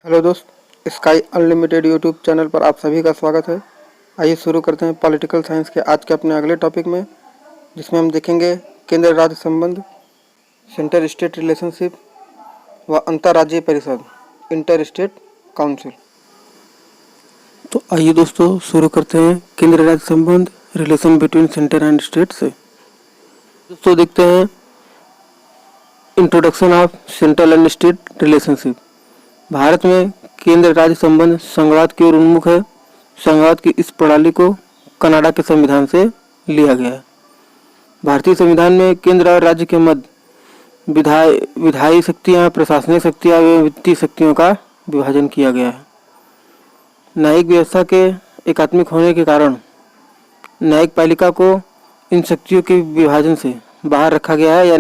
Hello दोस्त, sky unlimited YouTube channel पर आप सभी का स्वागत है। आइए शुरू करते हैं पॉलिटिकल साइंस के आज के अपने अगले टॉपिक में, जिसमें हम देखेंगे केंद्र राज्य संबंध, सेंटर स्टेट रिलेशनशिप व अंतर्राज्यीय परिषद, इंटर स्टेट काउंसिल। तो आइए दोस्तों शुरू करते हैं केंद्र राज्य संबंध, relation between centre and state से। दोस्तों देखते हैं introduction of central and state relationship. Bharat में केंद्र राज्य संबंध संघवाद की ओर उन्मुख है। संघवाद की इस प्रणाली को कनाडा के संविधान से लिया गया है। भारतीय संविधान में केंद्र और राज्य के मध्य विधायी शक्तियाँ, प्रशासनिक शक्तियाँ एवं वित्तीय शक्तियों का विभाजन किया गया है। न्यायिक व्यवस्था के एकात्मिक होने के कारण न्यायपालिका को इन शक्तियों के विभाजन से बाहर रखा गया है, या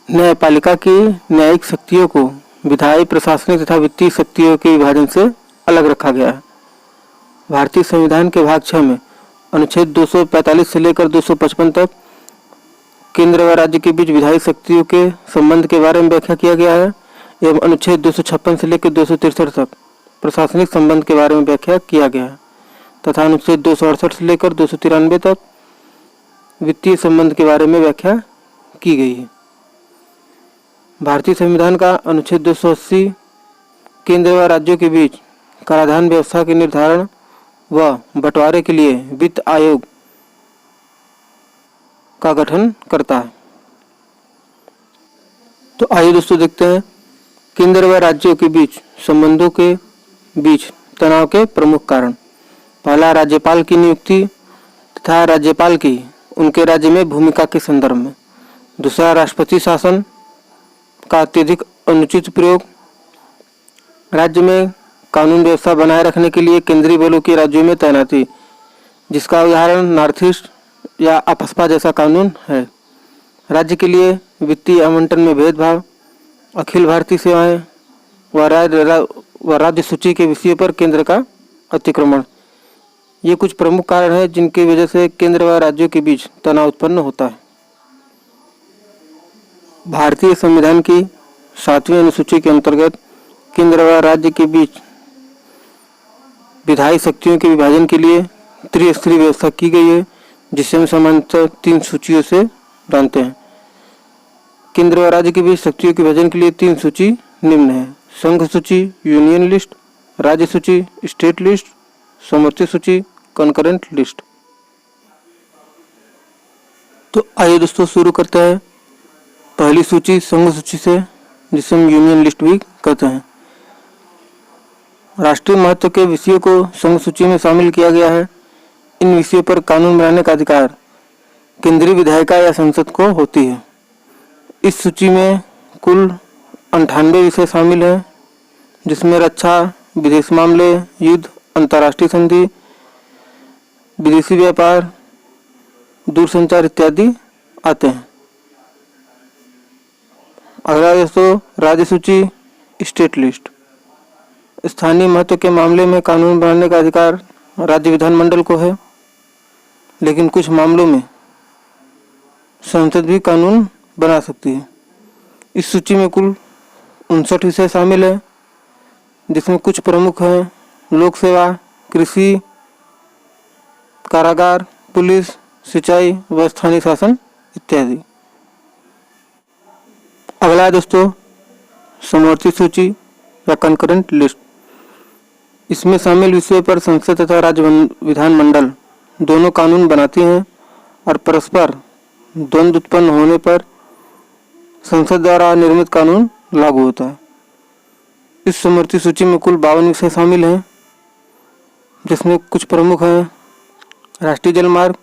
न्यायपालिका की न्यायिक शक्तियों को विधायी, प्रशासनिक तथा वित्तीय शक्तियों के विभाजन से अलग रखा गया है। भारतीय संविधान के भाग 6 में अनुच्छेद 245 से लेकर 255 तक केंद्र व राज्य के बीच विधायी शक्तियों के संबंध के बारे में व्याख्या किया गया है, एवं अनुच्छेद 256 से लेकर 263 तक प्रशासनिक संबंध के बारे में व्याख्या किया गया है, तथा अनुच्छेद 268 से लेकर 293 तक वित्तीय संबंध के बारे में व्याख्या की गई है। भारतीय संविधान का अनुच्छेद 280 केंद्र व राज्यों के बीच कराधान व्यवस्था के निर्धारण व बंटवारे के लिए वित्त आयोग का गठन करता है। तो आइए दोस्तों देखते हैं केंद्र व राज्यों के बीच संबंधों के बीच तनाव के प्रमुख कारण। पहला, राज्यपाल की नियुक्ति तथा राज्यपाल की उनके राज्य में भूमिका के संदर्भ में। दूसरा, राष्ट्रपति शासन का अत्यधिक अनुचित प्रयोग। राज्य में कानून व्यवस्था बनाए रखने के लिए केंद्रीय बलों की राज्यों में तैनाती, जिसका उदाहरण नॉर्थ ईस्ट या अफस्पा जैसा कानून है। राज्य के लिए वित्तीय आवंटन में भेदभाव, अखिल भारतीय सेवाएं व राज्य सूची के विषयों पर केंद्र का अतिक्रमण। ये कुछ प्रमुख कारण हैं जिनकी वजह से केंद्र व राज्यों के बीच तनाव उत्पन्न होता है। भारतीय संविधान की 7वीं अनुसूची के अंतर्गत केंद्र व राज्य के बीच विधायी शक्तियों के विभाजन के लिए त्रिस्तरीय व्यवस्था की गई है, जिसे हम सामान्यतः 3 सूचियों से जानते हैं। केंद्र व राज्य के बीच शक्तियों के विभाजन के लिए 3 सूची निम्न है: संघ सूची, यूनियन लिस्ट, राज्य सूची, स्टेट लिस्ट, समवर्ती सूची, कॉन्करेंट लिस्ट। तो आइए दोस्तों शुरू करते हैं पहली सूची संघ सूची से, जिसे हम यूनियन लिस्ट भी कहते हैं। राष्ट्रीय महत्व के विषयों को संघ सूची में शामिल किया गया है। इन विषयों पर कानून बनाने का अधिकार केंद्रीय विधायिका या संसद को होती है। इस सूची में कुल 98 विषय शामिल हैं, जिसमें रक्षा, विदेश मामले, युद्ध, अंतर्राष्ट्रीय संधि, विदेशी व्यापार, दूरसंचार इत्यादि आते हैं। अगला दोस्तों राज्य सूची, स्टेट लिस्ट। स्थानीय महत्व के मामले में कानून बनाने का अधिकार राज्य विधानमंडल को है, लेकिन कुछ मामलों में संसद भी कानून बना सकती है। इस सूची में कुल 59 विषय शामिल है, जिसमें कुछ प्रमुख हैं: लोक सेवा, कृषि, कारागार, पुलिस, सिंचाई व स्थानीय शासन इत्यादि। अगला है दोस्तों समवर्ती सूची या कंकरेंट लिस्ट। इसमें शामिल विषयों पर संसद तथा राज्य विधानमंडल दोनों कानून बनाती हैं, और परस्पर द्वंद्व उत्पन्न होने पर संसद द्वारा निर्मित कानून लागू होता है। इस समवर्ती सूची में कुल 52 विषय शामिल हैं, जिसमें कुछ प्रमुख हैं: राष्ट्रीय जलमार्ग,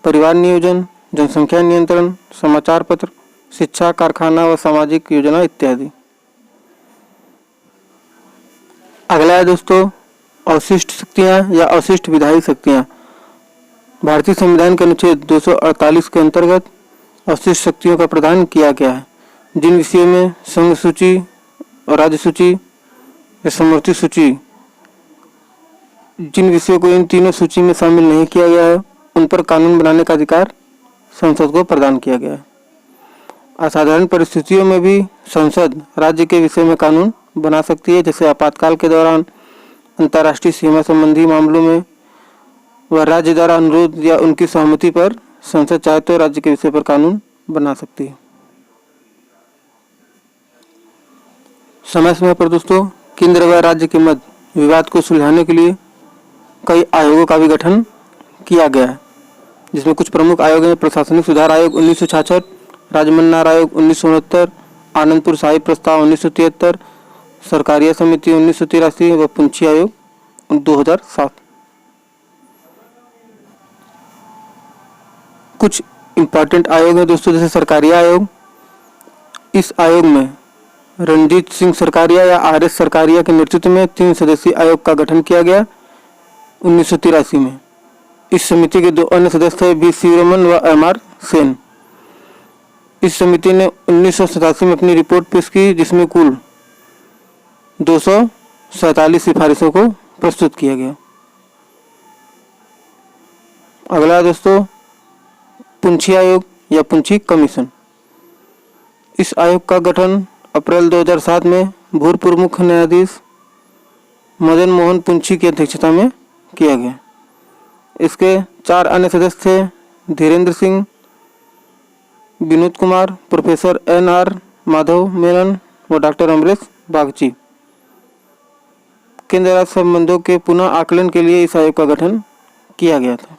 परिवार नियोजन, जनसंख्या नियंत्रण, समाचार पत्र, शिक्षा, कारखाना व सामाजिक योजना इत्यादि। अगला है दोस्तों अवशिष्ट शक्तियां या अवशिष्ट विधायी शक्तियां। भारतीय संविधान के अनुच्छेद 248 के अंतर्गत अवशिष्ट शक्तियों का प्रदान किया गया है, जिन विषयों में संघ सूची और राज्य सूची या समवर्ती सूची, जिन विषयों को इन तीनों सूची में शामिल नहीं किया गया है, उन पर कानून बनाने का अधिकार संसद को प्रदान किया गया है। असाधारण परिस्थितियों में भी संसद राज्य के विषय में कानून बना सकती है, जैसे आपातकाल के दौरान, अंतर्राष्ट्रीय सीमा संबंधी मामलों में वह राज्य द्वारा अनुरोध या उनकी सहमति पर संसद चाहे तो राज्य के विषय पर कानून बना सकती है। समय समय पर दोस्तों केंद्र व राज्य के मध्य विवाद को सुलझाने के लिए कई आयोगों का भी गठन किया गया है, जिसमें कुछ प्रमुख आयोग हैं। प्रशासनिक सुधार आयोग 1966, राजमन्नार आयोग 1969, आनंदपुर साहिब प्रस्ताव 1973, सरकारिया समिति 1983 व पुंछी आयोग 2007। कुछ इम्पोर्टेंट आयोग हैं दोस्तों, जैसे सरकारिया आयोग। इस आयोग में रणजीत सिंह सरकारिया या RS सरकारिया के नेतृत्व में 3 सदस्यीय आयोग का गठन किया गया 1983 में। इस समिति के 2 अन्य सदस्य हैं, B.C. रमन व MR सेन। इस समिति ने 1987 में अपनी रिपोर्ट पेश की, जिसमें कुल 247 सिफारिशों को प्रस्तुत किया गया। अगला दोस्तों पुंछी आयोग या पुंछी कमीशन। इस आयोग का गठन अप्रैल 2007 में भूतपूर्व मुख्य न्यायाधीश मदन मोहन पुंछी की अध्यक्षता में किया गया। इसके 4 अन्य सदस्य थे, धीरेन्द्र सिंह, विनोद कुमार, प्रोफेसर NR माधव मेनन व डॉक्टर अमरेश बागची। केंद्र राज्य संबंधों के पुनः आकलन के लिए इस आयोग का गठन किया गया था।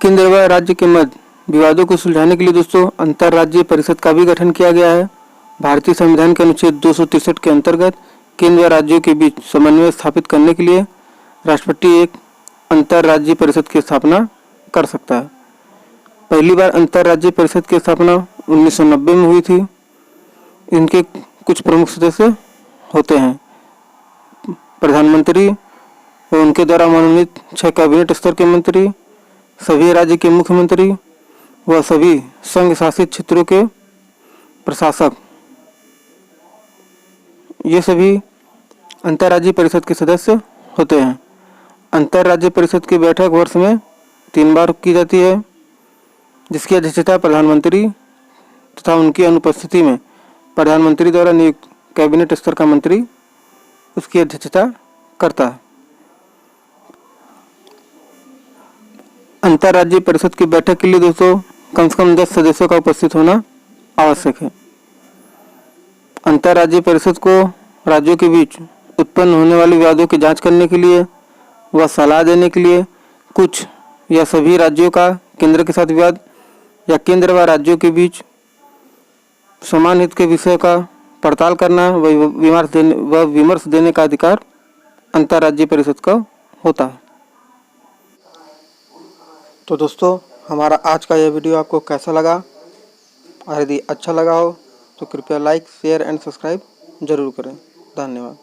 केंद्र व राज्य के मध्य विवादों को सुलझाने के लिए दोस्तों अंतर्राज्यीय परिषद का भी गठन किया गया है। भारतीय संविधान के अनुच्छेद 263 के अंतर्गत केंद्र व राज्यों के बीच समन्वय स्थापित करने के लिए राष्ट्रपति एक अंतर्राज्यीय परिषद की स्थापना कर सकता है। पहली बार अंतर्राज्यीय परिषद की स्थापना 1990 में हुई थी। इनके कुछ प्रमुख सदस्य होते हैं प्रधानमंत्री और उनके द्वारा मनोनीत 6 कैबिनेट स्तर के मंत्री, सभी राज्य के मुख्यमंत्री व सभी संघ शासित क्षेत्रों के प्रशासक। ये सभी अंतर्राज्यीय परिषद के सदस्य होते हैं। अंतर्राज्यीय परिषद की बैठक वर्ष में 3 बार की जाती है, जिसकी अध्यक्षता प्रधानमंत्री तथा उनकी अनुपस्थिति में प्रधानमंत्री द्वारा नियुक्त कैबिनेट स्तर का मंत्री उसकी अध्यक्षता करता है। अंतर्राज्यीय परिषद की बैठक के लिए दोस्तों कम से कम 10 सदस्यों का उपस्थित होना आवश्यक है। अंतर्राज्यीय परिषद को राज्यों के बीच उत्पन्न होने वाले विवादों की जांच करने के लिए व सलाह देने के लिए कुछ या सभी राज्यों का केंद्र के साथ विवाद या केंद्र व राज्यों के बीच समान हित के विषय का पड़ताल करना व विमर्श देने का अधिकार अंतर्राज्यीय परिषद का होता है। तो दोस्तों हमारा आज का यह वीडियो आपको कैसा लगा, और यदि अच्छा लगा हो तो कृपया लाइक, शेयर एंड सब्सक्राइब जरूर करें। धन्यवाद।